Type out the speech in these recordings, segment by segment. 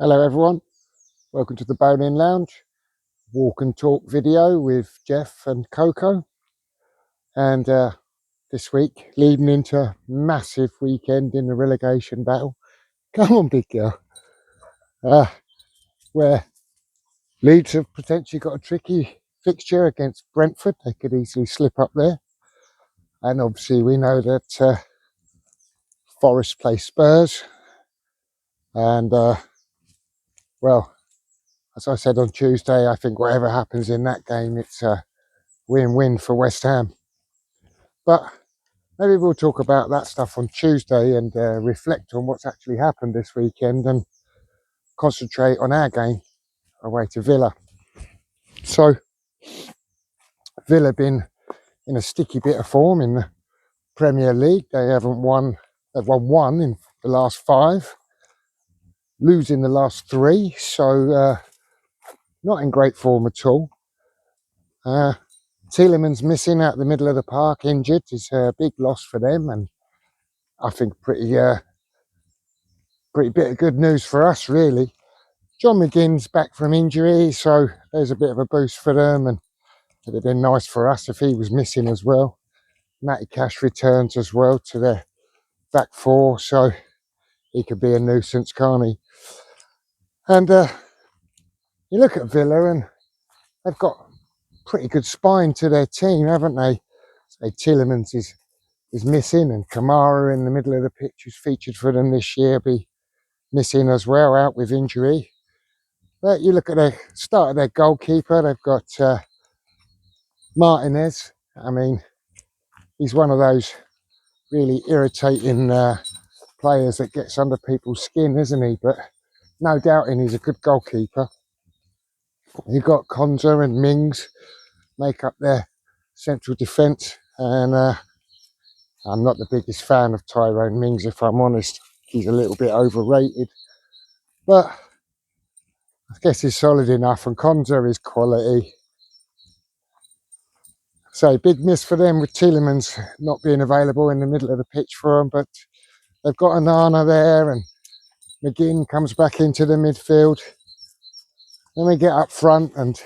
Hello everyone, welcome to the Boleyn Lounge walk and talk video with Jeff and Coco. And this week, leading into a massive weekend in the relegation battle. Come on, big girl. Where Leeds have potentially got a tricky fixture against Brentford. They could easily slip up there. And obviously we know that Forest play Spurs. And well, as I said on Tuesday, I think whatever happens in that game, it's a win-win for West Ham. But maybe we'll talk about that stuff on Tuesday and reflect on what's actually happened this weekend and concentrate on our game away to Villa. So, Villa been in a sticky bit of form in the Premier League. They haven't won, they've won one in the last 5, losing the last 3, so not in great form at all. Tielemans missing out the middle of the park, injured, is a big loss for them, and I think pretty bit of good news for us, really. John McGinn's back from injury, so there's a bit of a boost for them, and it'd have been nice for us if he was missing as well. Matty Cash returns as well to their back 4, so he could be a nuisance, can't he? And you look at Villa, and they've got pretty good spine to their team, haven't they? Say Tielemans is missing, and Kamara in the middle of the pitch, who's featured for them this year, be missing as well, out with injury. But you look at the start of their goalkeeper, they've got Martinez. I mean, he's one of those really irritating players that gets under people's skin, isn't he? But no doubting he's a good goalkeeper. You've got Konza and Mings make up their central defence, and I'm not the biggest fan of Tyrone Mings, if I'm honest. He's a little bit overrated, but I guess he's solid enough, and Konza is quality. So big miss for them with Tielemans not being available in the middle of the pitch for them, but they've got Onana there, and McGinn comes back into the midfield. Then we get up front, and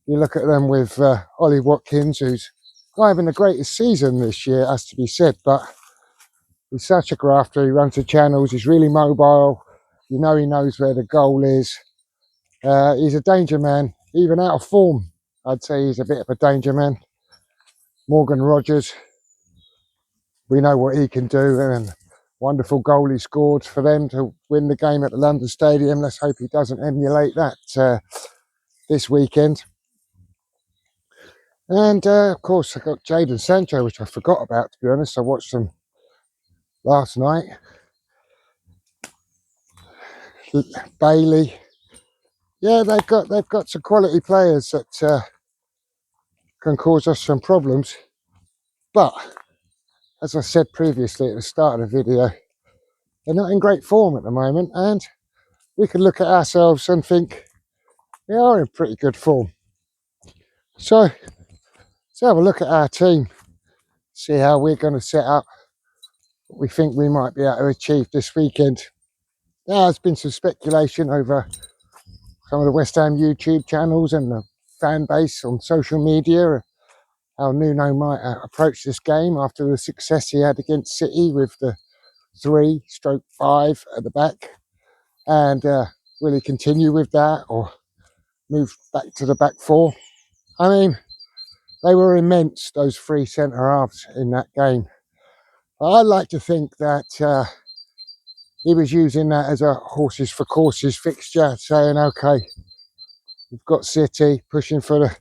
you look at them with Ollie Watkins, who's not having the greatest season this year, has to be said, but he's such a grafter. He runs the channels, he's really mobile. You know, he knows where the goal is. He's a danger man, even out of form. I'd say he's a bit of a danger man. Morgan Rogers, we know what he can do, and wonderful goal he scored for them to win the game at the London Stadium. Let's hope he doesn't emulate that this weekend. And of course, I got Jadon Sancho, which I forgot about, to be honest. I watched them last night. Bailey, yeah, they've got some quality players that can cause us some problems. But as I said previously at the start of the video, they're not in great form at the moment, and we can look at ourselves and think we are in pretty good form. So let's have a look at our team, see how we're going to set up, what we think we might be able to achieve this weekend. Now, there's been some speculation over some of the West Ham YouTube channels and the fan base on social media, how Nuno might approach this game after the success he had against City with the 3/5 at the back. And will he continue with that or move back to the back 4? I mean, they were immense, those 3 centre-halves in that game. I'd like to think that he was using that as a horses for courses fixture, saying, okay, we've got City pushing for the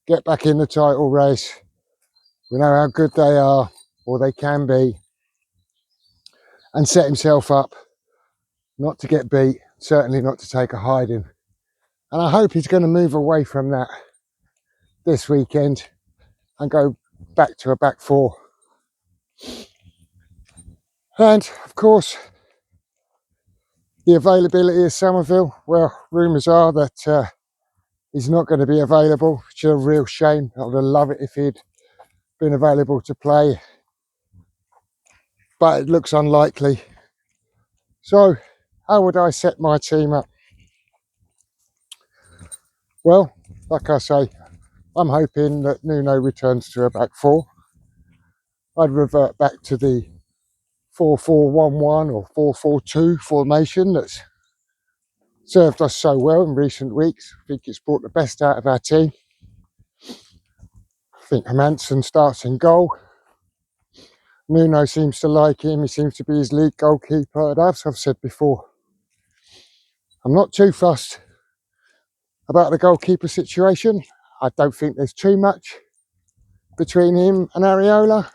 get back in the title race. We know how good they are, or they can be, and set himself up not to get beat, certainly not to take a hiding. And I hope he's going to move away from that this weekend and go back to a back 4. And of course, the availability of Somerville, well, rumours are that he's not going to be available, which is a real shame. I would have loved it if he'd been available to play, but it looks unlikely. So How would I set my team up? Well, like I say, I'm hoping that Nuno returns to a back four. I'd revert back to the 4-4-1-1 or 4-4-2 formation that's served us so well in recent weeks. I think it's brought the best out of our team. I think Hermansen starts in goal. Nuno seems to like him. He seems to be his league goalkeeper. And as I've said before, I'm not too fussed about the goalkeeper situation. I don't think there's too much between him and Areola.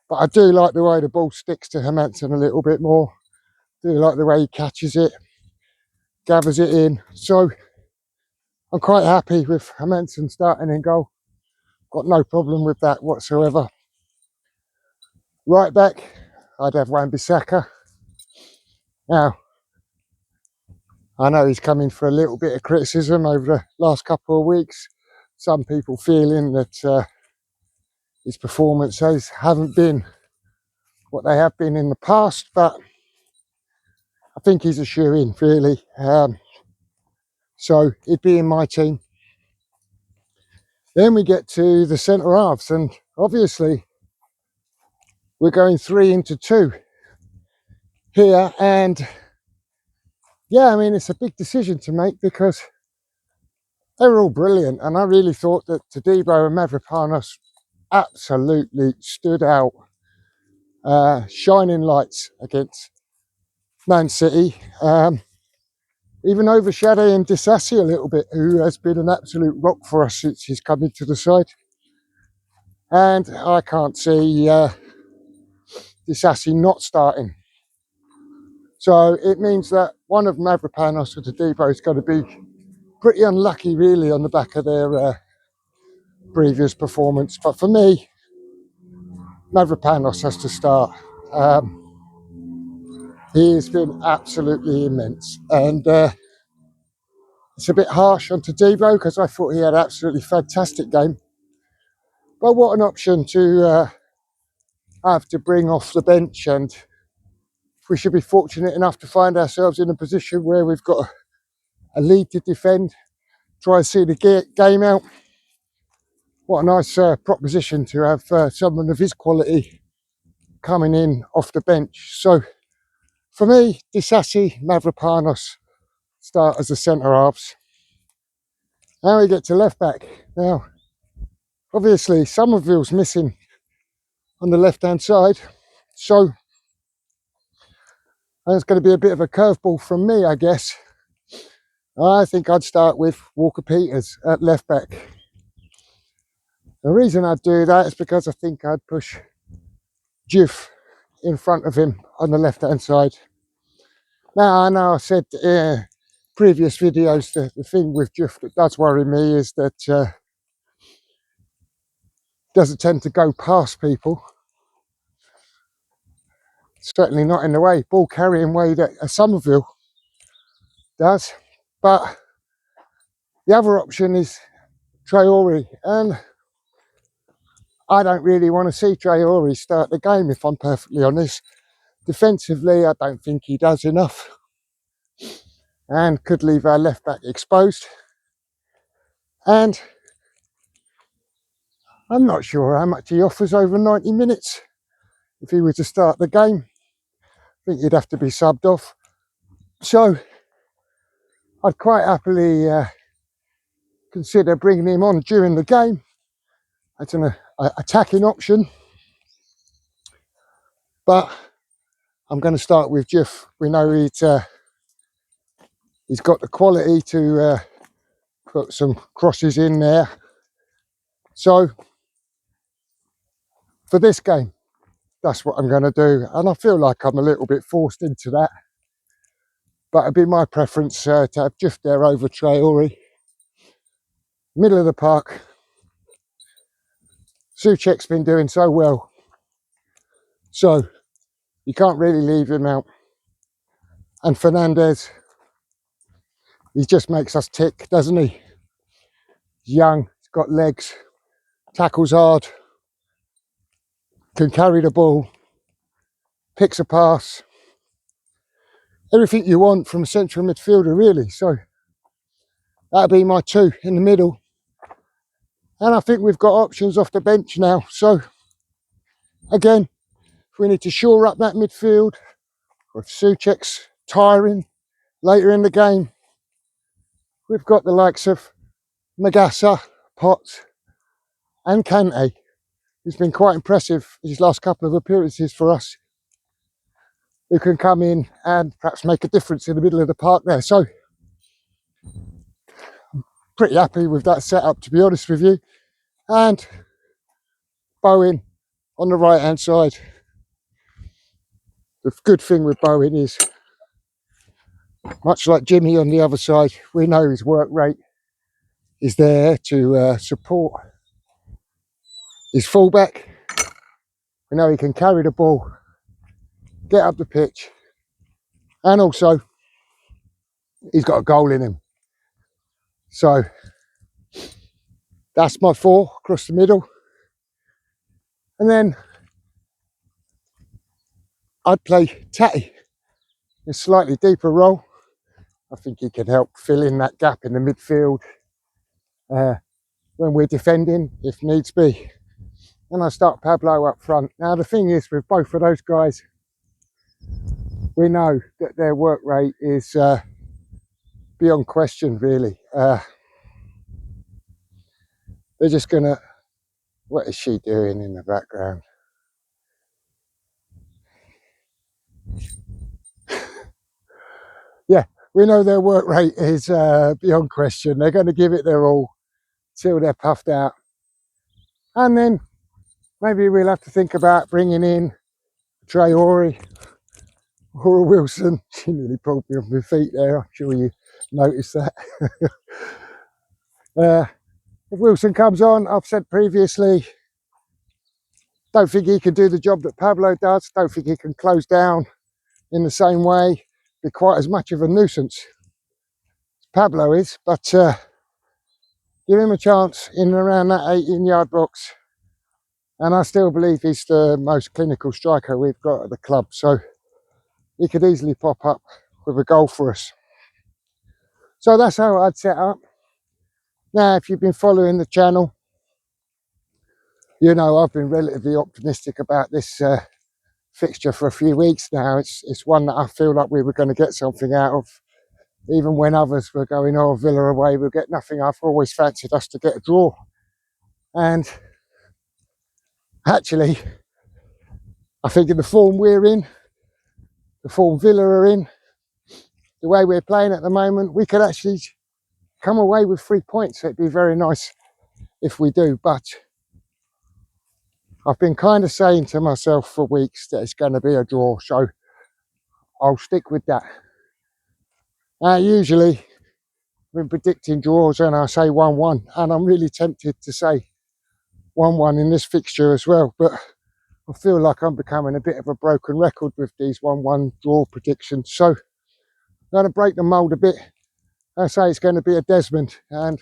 But I do like the way the ball sticks to Hermansen a little bit more. I do like the way he catches it, gathers it in. So I'm quite happy with Hermansen starting in goal. Got no problem with that whatsoever. Right back, I'd have Wan-Bissaka. Now, I know he's coming for a little bit of criticism over the last couple of weeks. Some people feeling that his performances haven't been what they have been in the past, but I think he's a shoe-in, really. So he'd be in my team. Then we get to the centre halves, and obviously we're going 3-2 here. And yeah, I mean, it's a big decision to make because they were all brilliant, and I really thought that Todibo and Mavropanos absolutely stood out, shining lights against Man City, even overshadowing Disassi a little bit, who has been an absolute rock for us since he's come into the side. And I can't see Disassi not starting. So it means that one of Mavropanos or Todibo is going to be pretty unlucky, really, on the back of their previous performance. But for me, Mavropanos has to start. He has been absolutely immense. And it's a bit harsh on Todibo because I thought he had an absolutely fantastic game. But what an option to have to bring off the bench. And we should be fortunate enough to find ourselves in a position where we've got a lead to defend, try and see the game out. What a nice proposition to have someone of his quality coming in off the bench. So for me, Disassi, Mavropanos start as the centre halves. Now we get to left back. Now, obviously, Somerville's missing on the left hand side, so it's going to be a bit of a curveball from me, I guess. I think I'd start with Walker-Peters at left back. The reason I'd do that is because I think I'd push Jeff in front of him on the left hand side. Now, I know I said previous videos, the thing with Jeff that does worry me is that doesn't tend to go past people. Certainly not in the way, ball carrying way that a Somerville does. But the other option is Traore, and I don't really want to see Traore start the game, if I'm perfectly honest. Defensively, I don't think he does enough and could leave our left back exposed. And I'm not sure how much he offers over 90 minutes. If he were to start the game, I think he'd have to be subbed off. So I'd quite happily consider bringing him on during the game. That's an attacking option. But I'm going to start with Jeff. We know he's got the quality to put some crosses in there. So for this game, that's what I'm going to do. And I feel like I'm a little bit forced into that. But it'd be my preference to have Jeff there over Traore. Middle of the park. Souček's been doing so well. So you can't really leave him out. And Fernandez, he just makes us tick, doesn't he? He's young, he's got legs, tackles hard, can carry the ball, picks a pass. everything you want from a central midfielder, really. So that'll be my two in the middle. And I think we've got options off the bench now. So again, if we need to shore up that midfield, or if Souček's tiring later in the game, we've got the likes of Magassa, Potts and Kante, who's been quite impressive his last couple of appearances for us, who can come in and perhaps make a difference in the middle of the park there. So pretty happy with that setup, to be honest with you. And Bowen on the right hand side. The good thing with Bowen is, much like Jimmy on the other side, we know his work rate is there to support his fullback. We know he can carry the ball, get up the pitch, and also he's got a goal in him. So that's my four across the middle. And then I'd play Tatty in a slightly deeper role. I think he can help fill in that gap in the midfield when we're defending, if needs be. And I start Pablo up front. Now the thing is, with both of those guys, we know that their work rate is beyond question, really. They're just gonna, what is she doing in the background? Yeah, we know their work rate is beyond question. They're going to give it their all till they're puffed out. And then maybe we'll have to think about bringing in Traore or a Wilson. She nearly pulled me off my feet there. I'm sure you noticed that. If Wilson comes on, I've said previously, don't think he can do the job that Pablo does. Don't think he can close down in the same way, be quite as much of a nuisance as Pablo is. But give him a chance in and around that 18-yard box. And I still believe he's the most clinical striker we've got at the club. So he could easily pop up with a goal for us. So that's how I'd set up. Now, if you've been following the channel, you know I've been relatively optimistic about this fixture for a few weeks now. It's one that I feel like we were going to get something out of. Even when others were going, oh, Villa away, we'll get nothing. I've always fancied us to get a draw. And actually, I think in the form we're in, the form Villa are in, the way we're playing at the moment, we could actually come away with 3 points. It'd be very nice if we do. But I've been kind of saying to myself for weeks that it's going to be a draw. So I'll stick with that. Usually, when predicting draws, and I say 1-1, and I'm really tempted to say 1-1 in this fixture as well. But I feel like I'm becoming a bit of a broken record with these 1-1 draw predictions. So I'm going to break the mould a bit. I say it's going to be a Desmond and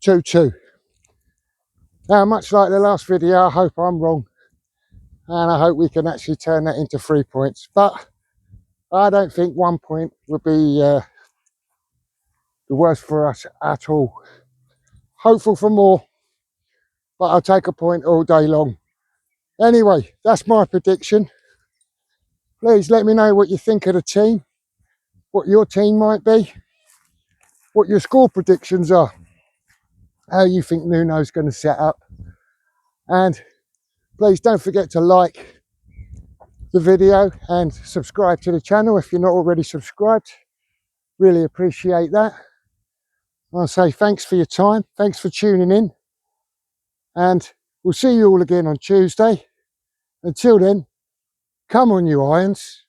2-2. Now, much like the last video, I hope I'm wrong. And I hope we can actually turn that into 3 points. But I don't think 1 point would be the worst for us at all. Hopeful for more, but I'll take a point all day long. Anyway, that's my prediction. Please let me know what you think of the team, what your team might be, what your score predictions are, how you think Nuno's going to set up. And please don't forget to like the video and subscribe to the channel if you're not already subscribed. Really appreciate that. I'll say thanks for your time. Thanks for tuning in. And we'll see you all again on Tuesday. Until then, come on, you Irons.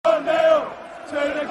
1-0 to the